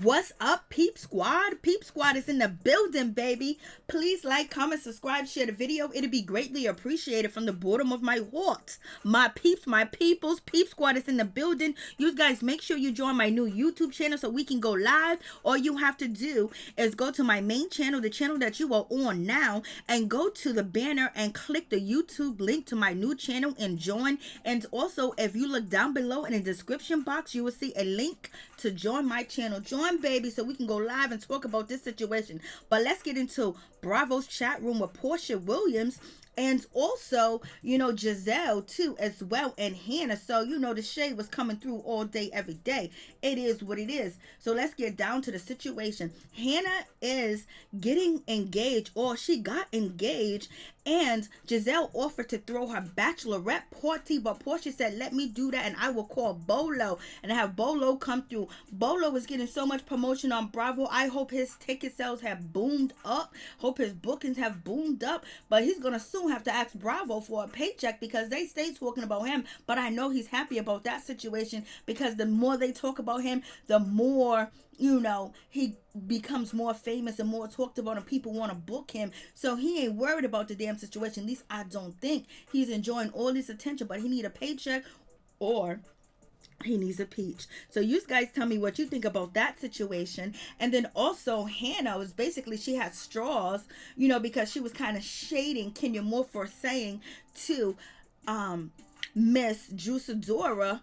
What's up, Peep Squad? Peep Squad is in the building, baby. Please like, comment, subscribe, share the video. It'd be greatly appreciated from the bottom of my heart. My peeps, my peoples, Peep Squad is in the building. You guys make sure you join my new YouTube channel so we can go live. All you have to do is go to my main channel, the channel that you are on now, and go to the banner and click the YouTube link to my new channel and join. And also, if you look down below in the description box, you will see a link to join my channel. Join, baby, so we can go live and talk about this situation. But let's get into Bravo's chat room with Porsha Williams, and also, you know, Gizelle too as well, and Hannah. So, you know, the shade was coming through all day, every day. It is what it is. So let's get down to the situation. Hannah is getting engaged, or she got engaged, and Gizelle offered to throw her bachelorette party, but Porsha said, let me do that and I will call Bolo and have Bolo come through. Bolo is getting so much promotion on Bravo. I hope his ticket sales have boomed up. Hope his bookings have boomed up, but he's going to soon have to ask Bravo for a paycheck because they stay talking about him. But I know he's happy about that situation because the more they talk about him, the more, you know, he becomes more famous and more talked about, and people want to book him. So he ain't worried about the damn situation. At least I don't think. He's enjoying all this attention, but he need a paycheck or he needs a peach. So you guys tell me what you think about that situation. And then also Hannah was basically, she had straws, you know, because she was kind of shading Kenya Moore for saying to Miss Sidora,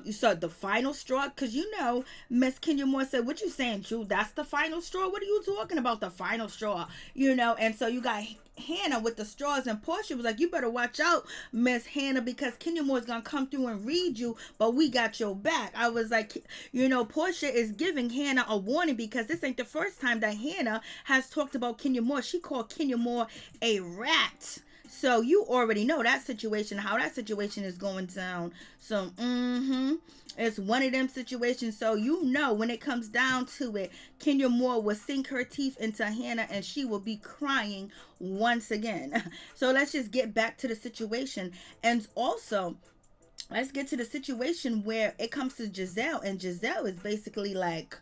you saw the final straw, because you know Miss Kenya Moore said, what you saying, Drew? That's the final straw? What are you talking about, the final straw? You know, and so you got Hannah with the straws, and Porsha was like, you better watch out, Miss Hannah, because Kenya Moore's gonna come through and read you, but we got your back. I was like, you know, Porsha is giving Hannah a warning because this ain't the first time that Hannah has talked about Kenya Moore. She called Kenya Moore a rat. So you already know that situation, how that situation is going down. So, it's one of them situations. So you know when it comes down to it, Kenya Moore will sink her teeth into Hannah and she will be crying once again. So let's just get back to the situation. And also, let's get to the situation where it comes to Gizelle. And Gizelle is basically like,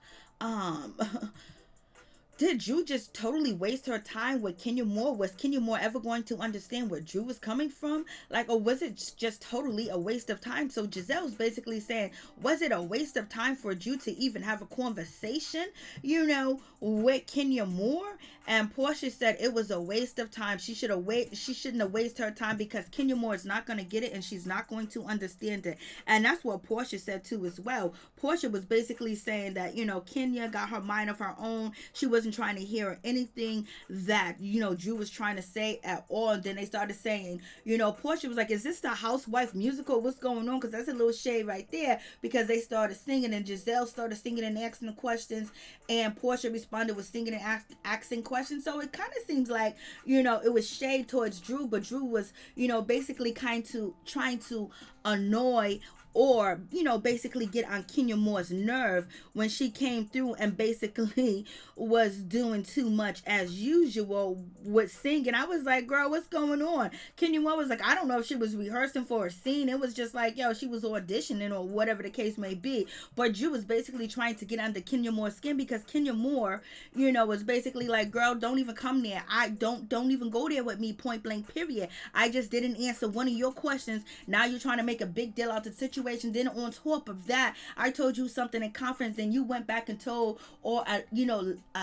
did Drew just totally waste her time with Kenya Moore? Was Kenya Moore ever going to understand where Drew was coming from? Like, or was it just totally a waste of time? So Giselle's basically saying, was it a waste of time for Drew to even have a conversation, you know, with Kenya Moore? And Porsha said it was a waste of time. She shouldn't have wasted her time because Kenya Moore is not going to get it and she's not going to understand it. And that's what Porsha said too as well. Porsha was basically saying that, you know, Kenya got her mind of her own. She wasn't trying to hear anything that, you know, Drew was trying to say at all. And then they started saying, you know, Porsha was like, is this the Housewife musical? What's going on? Because that's a little shade right there, because they started singing and Gizelle started singing and asking the questions, and Porsha responded with singing and asking questions. So it kind of seems like, you know, it was shade towards Drew, but Drew was, you know, basically trying to annoy or, you know, basically get on Kenya Moore's nerve when she came through and basically was doing too much as usual with singing. I was like, girl, what's going on? Kenya Moore was like, I don't know if she was rehearsing for a scene. It was just like, yo, she was auditioning or whatever the case may be. But Drew was basically trying to get under Kenya Moore's skin because Kenya Moore, you know, was basically like, girl, don't even come there. Don't even go there with me, point blank, period. I just didn't answer one of your questions. Now you're trying to make a big deal out of the situation. Then on top of that, I told you something in conference and you went back and told, or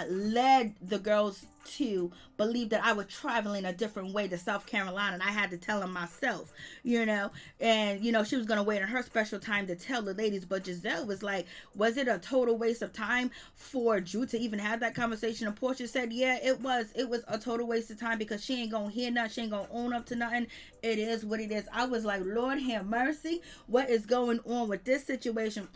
led the girls to believe that I was traveling a different way to South Carolina, and I had to tell them myself, you know. And, you know, she was going to wait on her special time to tell the ladies, but Gizelle was like, was it a total waste of time for Drew to even have that conversation? And Porsha said, yeah, it was a total waste of time because she ain't gonna hear nothing, she ain't gonna own up to nothing. It is what it is. I was like, Lord have mercy, what is going on with this situation?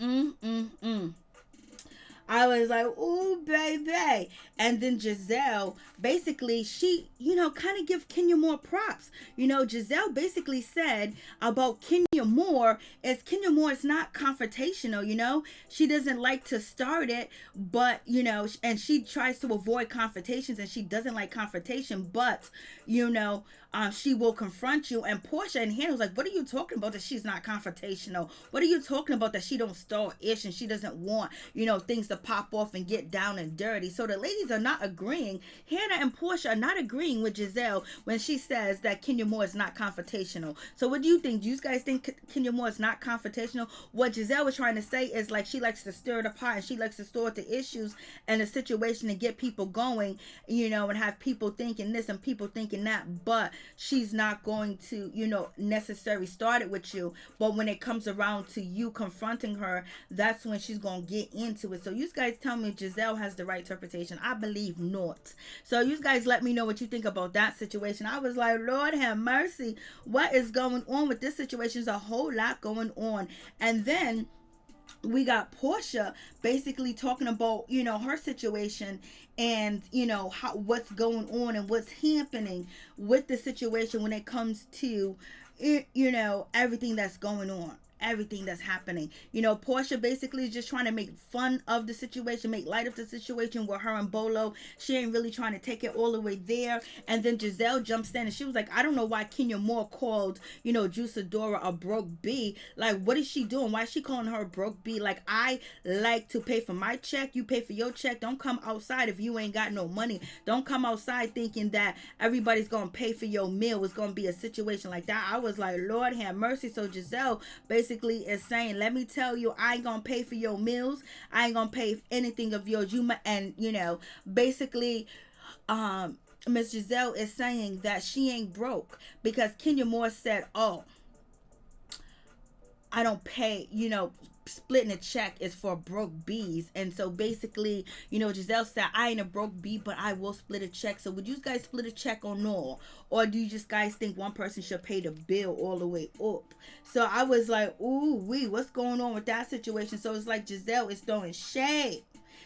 I was like, ooh, baby. And then Gizelle, basically, she, you know, kind of give Kenya Moore props. You know, Gizelle basically said about Kenya Moore is not confrontational, you know. She doesn't like to start it, but, you know, and she tries to avoid confrontations and she doesn't like confrontation, but, you know, she will confront you. And Porsha and Hannah was like, what are you talking about that she's not confrontational? What are you talking about that she don't start ish and she doesn't want, you know, things to pop off and get down and dirty. So the ladies are not agreeing. Hannah and Porsha are not agreeing with Gizelle when she says that Kenya Moore is not confrontational. So what do you think? Do you guys think Kenya Moore is not confrontational? What Gizelle was trying to say is like she likes to stir the pot and she likes to stir the issues and the situation and get people going, you know, and have people thinking this and people thinking that, but she's not going to, you know, necessarily start it with you. But when it comes around to you confronting her, that's when she's gonna get into it. So you guys tell me if Gizelle has the right interpretation. I believe not. So you guys let me know what you think about that situation. I was like, Lord have mercy, what is going on with this situation? There's a whole lot going on. And then we got Porsha basically talking about, you know, her situation and, you know, how, what's going on and what's happening with the situation when it comes to, you know, everything that's going on. Everything that's happening. You know, Porsha basically is just trying to make fun of the situation, make light of the situation with her and Bolo. She ain't really trying to take it all the way there. And then Gizelle jumps in and she was like, I don't know why Kenya Moore called, you know, Sidora a broke B. Like, what is she doing? Why is she calling her a broke B? Like, I like to pay for my check. You pay for your check. Don't come outside if you ain't got no money. Don't come outside thinking that everybody's going to pay for your meal. It's going to be a situation like that. I was like, Lord have mercy. So Gizelle basically is saying, let me tell you, I ain't gonna pay for your meals. I ain't gonna pay for anything of yours. And you know, basically, Miss Gizelle is saying that she ain't broke because Kenya Moore said, oh, I don't pay, you know, splitting a check is for broke B's. And so basically, you know, Gizelle said, I ain't a broke B, but I will split a check. So would you guys split a check or no? Or do you just guys think one person should pay the bill all the way up? So I was like, ooh, what's going on with that situation? So it's like Gizelle is throwing shade.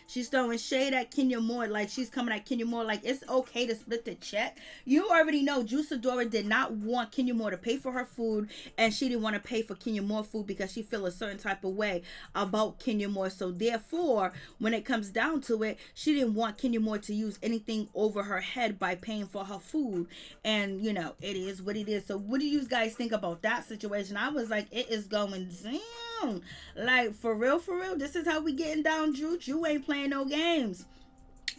She's throwing shade at Kenya Moore. Like, she's coming at Kenya Moore like, it's okay to split the check. You already know Sidora did not want Kenya Moore to pay for her food. And she didn't want to pay for Kenya Moore food because she feel a certain type of way about Kenya Moore. So therefore, when it comes down to it, she didn't want Kenya Moore to use anything over her head by paying for her food. And, you know, it is what it is. So what do you guys think about that situation? I was like, it is going down. Like, for real, this is how we getting down, Drew. You ain't playing no games.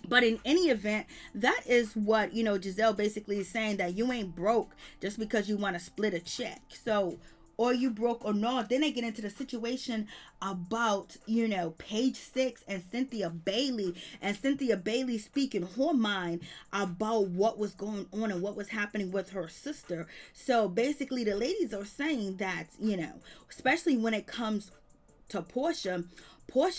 But in any event, that is what, you know, Gizelle basically is saying, that you ain't broke just because you want to split a check. So, or you broke or not. Then they get into the situation about, you know, Page 6 and Cynthia Bailey. And Cynthia Bailey speaking her mind about what was going on and what was happening with her sister. So basically the ladies are saying that, you know, especially when it comes to Porsha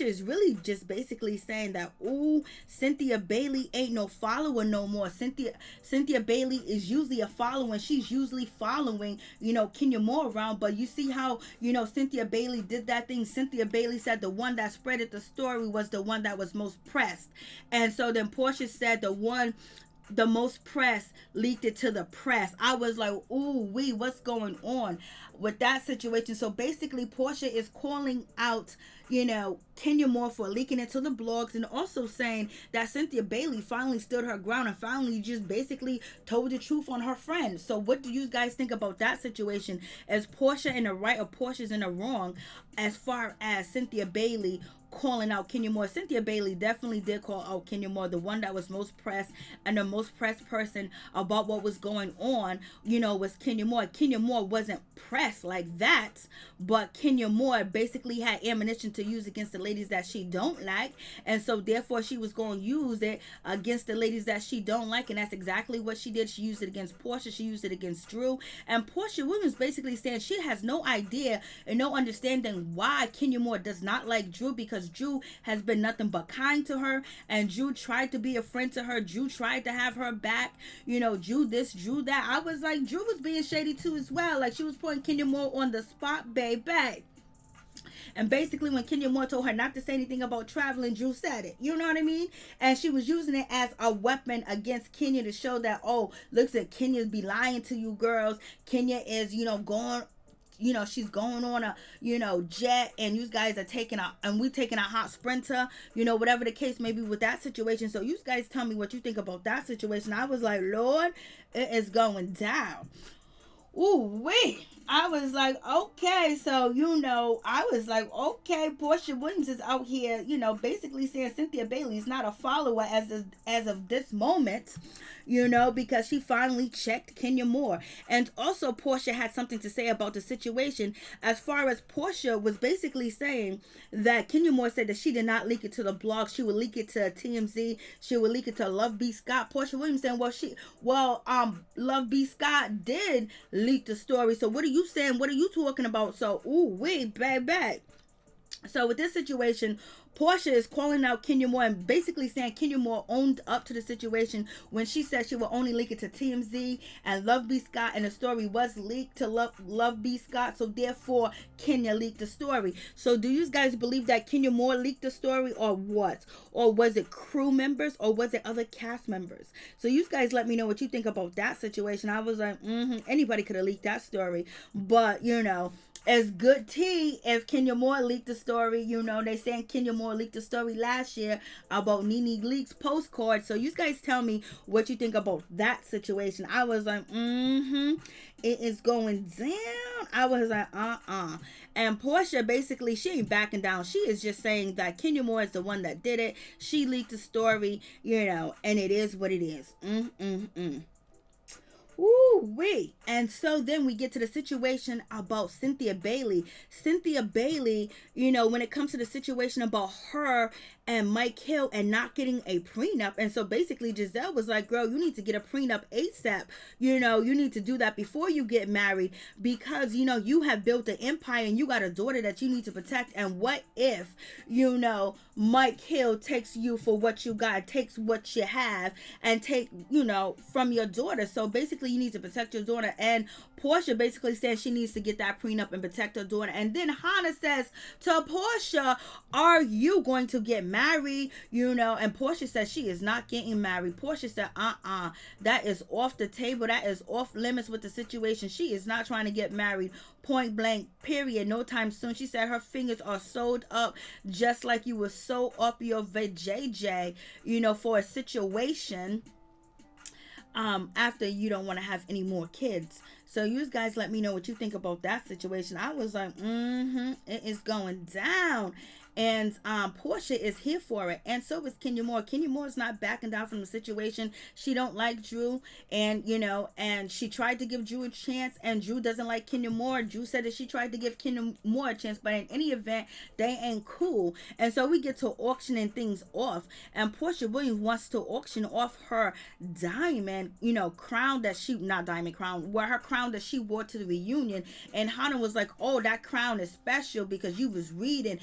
is really just basically saying that, ooh, Cynthia Bailey ain't no follower no more. Cynthia Bailey is usually a follower, and she's usually following, you know, Kenya Moore around. But you see how, you know, Cynthia Bailey did that thing. Cynthia Bailey said the one that spreaded the story was the one that was most pressed. And so then Porsha said the most press leaked it to the press. I was like, ooh, what's going on with that situation? So basically, Porsha is calling out, you know, Kenya Moore for leaking it to the blogs, and also saying that Cynthia Bailey finally stood her ground and finally just basically told the truth on her friend. So what do you guys think about that situation? Is Porsha in the right or Portia's in the wrong as far as Cynthia Bailey calling out Kenya Moore? Cynthia Bailey definitely did call out Kenya Moore, the one that was most pressed, and the most pressed person about what was going on, you know, was Kenya Moore. Kenya Moore wasn't pressed like that, but Kenya Moore basically had ammunition to use against the ladies that she don't like, and so therefore she was going to use it against the ladies that she don't like, and that's exactly what she did. She used it against Porsha, she used it against Drew, and Porsha Williams basically saying she has no idea and no understanding why Kenya Moore does not like Drew, because Drew has been nothing but kind to her, and Drew tried to be a friend to her. Drew tried to have her back, you know, Drew this, Drew that. I was like, Drew was being shady too as well. Like, she was putting Kenya Moore on the spot, baby. And basically, when Kenya Moore told her not to say anything about traveling, Drew said it. You know what I mean? And she was using it as a weapon against Kenya to show that, oh, looks at Kenya be lying to you girls. Kenya is, you know, going, you know, she's going on a, you know, jet, and you guys are taking a, and we taking a hot sprinter, you know, whatever the case may be with that situation. So you guys tell me what you think about that situation. I was like, Lord, it is going down. Ooh, wait. I was like, okay, so I was like, okay, Portia Williams is out here, basically saying Cynthia Bailey is not a follower as of this moment, because she finally checked Kenya Moore. And also Portia had something to say about the situation, as far as Portia was basically saying that Kenya Moore said that she did not leak it to the blog, she would leak it to TMZ, she would leak it to Love B. Scott. Portia Williams saying, Love B. Scott did leak the story. So what are you saying? What are you talking about? So, ooh, wait, back. So with this situation, Porsha is calling out Kenya Moore and basically saying Kenya Moore owned up to the situation when she said she will only leak it to TMZ and Love B. Scott, and the story was leaked to Love B. Scott, so therefore Kenya leaked the story. So do you guys believe that Kenya Moore leaked the story, or what? Or was it crew members, or was it other cast members? So you guys let me know what you think about that situation. I was like, anybody could have leaked that story, but as good tea if Kenya Moore leaked the story. They saying Kenya Moore leaked the story last year about Nene Leakes postcard. So you guys tell me what you think about that situation. I was like, it is going down. I was like, And Porsha, basically, she ain't backing down. She is just saying that Kenya Moore is the one that did it. She leaked the story, and it is what it is. Ooh, wait. And so then we get to the situation about Cynthia Bailey. Cynthia Bailey, when it comes to the situation about her and Mike Hill and not getting a prenup. And so basically Gizelle was like, girl, you need to get a prenup ASAP. You need to do that before you get married, because, you have built an empire and you got a daughter that you need to protect. And what if, Mike Hill takes you for what you got, takes what you have, and take, from your daughter. So basically you need to protect your daughter. And Porsha basically says she needs to get that prenup and protect her daughter. And then Hannah says to Porsha, are you going to get married? And Porsha says she is not getting married. Porsha said, that is off the table. That is off limits with the situation. She is not trying to get married. Point blank, period. No time soon. She said her fingers are sewed up just like you would sew up your vajayjay, for a situation after you don't want to have any more kids. So you guys let me know what you think about that situation. I was like, it is going down. And Porsha is here for it, and so is Kenya Moore. Kenya Moore is not backing down from the situation. She don't like Drew, and and she tried to give Drew a chance, and Drew doesn't like Kenya Moore. Drew said that she tried to give Kenya Moore a chance, but in any event, they ain't cool. And so we get to auctioning things off, and Porsha Williams wants to auction off her diamond, crown that she, not diamond crown, where her crown that she wore to the reunion. And Hannah was like, oh, that crown is special because you was reading,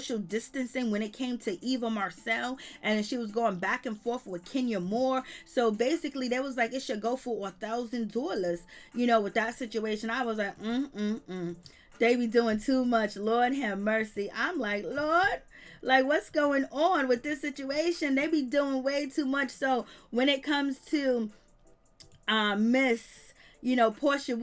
social distancing when it came to Eva Marcel, and she was going back and forth with Kenya Moore. So basically they was like, it should go for $1,000, with that situation. I was like, they be doing too much. Lord have mercy. I'm like, Lord, like, what's going on with this situation? They be doing way too much. So when it comes to Miss Porsha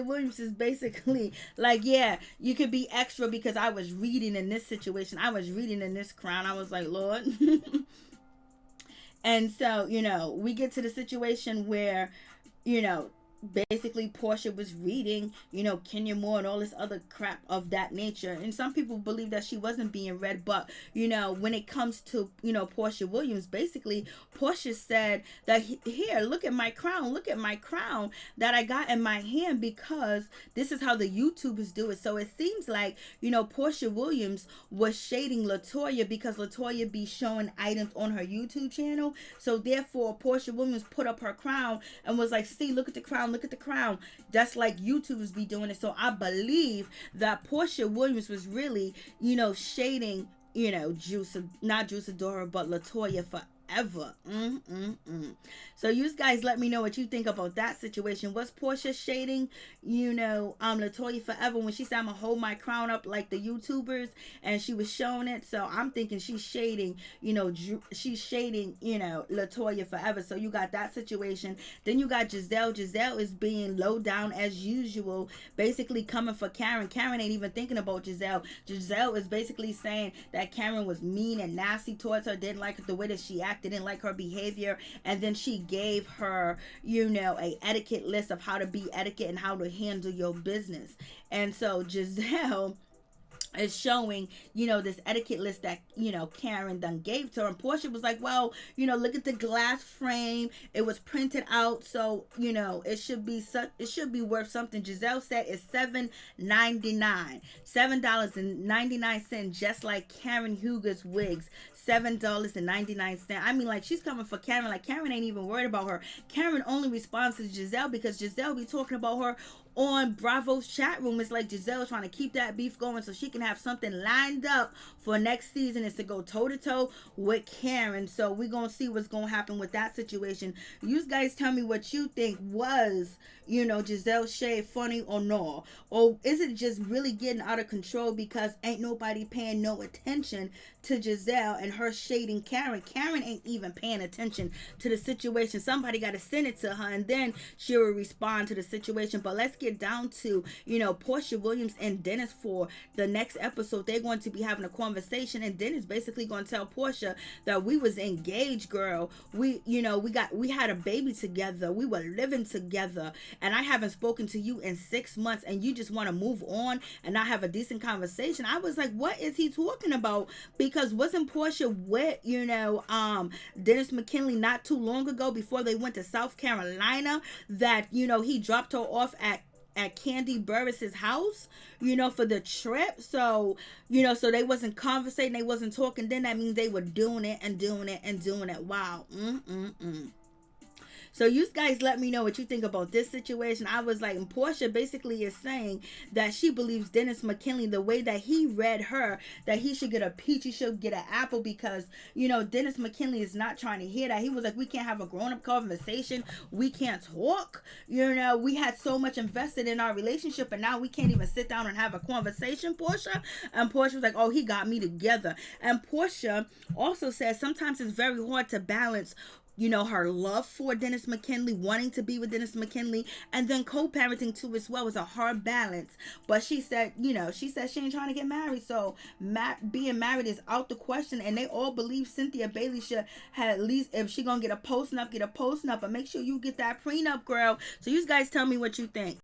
Williams is basically like, yeah, you could be extra because I was reading in this situation. I was reading in this crown. I was like, Lord. And so, we get to the situation where, basically Porsha was reading, Kenya Moore and all this other crap of that nature. And some people believe that she wasn't being read, but when it comes to Porsha Williams, basically Porsha said that here, look at my crown that I got in my hand, because this is how the YouTubers do it. So it seems like Porsha Williams was shading Latoya, because Latoya be showing items on her YouTube channel. So therefore Porsha Williams put up her crown and was like, see, look at the crown, that's like YouTubers be doing it. So I believe that Porsha Williams was really shading not Sidora, but Latoya forever. So you guys let me know what you think about that situation. Was Porsha shading Latoya forever when she said, I'm gonna hold my crown up like the YouTubers, and she was showing it? So I'm thinking she's shading Latoya forever. So you got that situation. Then you got Gizelle is being low down as usual, basically coming for Karen ain't even thinking about Gizelle is basically saying that Karen was mean and nasty towards her, didn't like the way that she acted. fact they didn't like her behavior, and then she gave her, you know, a etiquette list of how to be etiquette and how to handle your business. And so Gizelle is showing, you know, this etiquette list that, you know, Karen done gave to her. And Porsha was like, well, you know, look at the glass frame. It was printed out, so, you know, it should be worth something. Gizelle said it's $7.99. $7.99, just like Karen Huger's wigs. $7.99. I mean, like, she's coming for Karen. Like, Karen ain't even worried about her. Karen only responds to Gizelle because Gizelle be talking about her on Bravo's chat room. It's like Gizelle trying to keep that beef going so she can have something lined up for next season, is to go toe to toe with Karen. So we're gonna see what's gonna happen with that situation. You guys tell me what you think. Was, you know, Gizelle's shade funny or no? Or is it just really getting out of control because ain't nobody paying no attention to Gizelle and her shading Karen? Karen ain't even paying attention to the situation. Somebody got to send it to her, and then she will respond to the situation. But let's get down to, you know, Porsha Williams and Dennis for the next episode. They're going to be having a conversation, and Dennis basically going to tell Porsha that we was engaged, girl. We, you know, we had a baby together. We were living together, and I haven't spoken to you in 6 months, and you just want to move on and not have a decent conversation. I was like, what is he talking about? Because wasn't Porsha with, you know, Dennis McKinley not too long ago, before they went to South Carolina, that, you know, he dropped her off at Kandi Burruss's house, you know, for the trip. So, you know, so they wasn't conversating, they wasn't talking. Then that means they were doing it and doing it and doing it. Wow. So you guys let me know what you think about this situation. I was like, and Porsha basically is saying that she believes Dennis McKinley, the way that he read her, that he should get a peach, he should get an apple, because, you know, Dennis McKinley is not trying to hear that. He was like, we can't have a grown-up conversation. We can't talk. You know, we had so much invested in our relationship, and now we can't even sit down and have a conversation, Porsha. And Porsha was like, oh, he got me together. And Porsha also says sometimes it's very hard to balance, you know, her love for Dennis McKinley, wanting to be with Dennis McKinley, and then co-parenting too as well, is a hard balance. But she said, you know, she said she ain't trying to get married, so being married is out the question. And they all believe Cynthia Bailey should have, at least, if she gonna get a post-nup, get a post-nup, but make sure you get that prenup, girl. So you guys tell me what you think.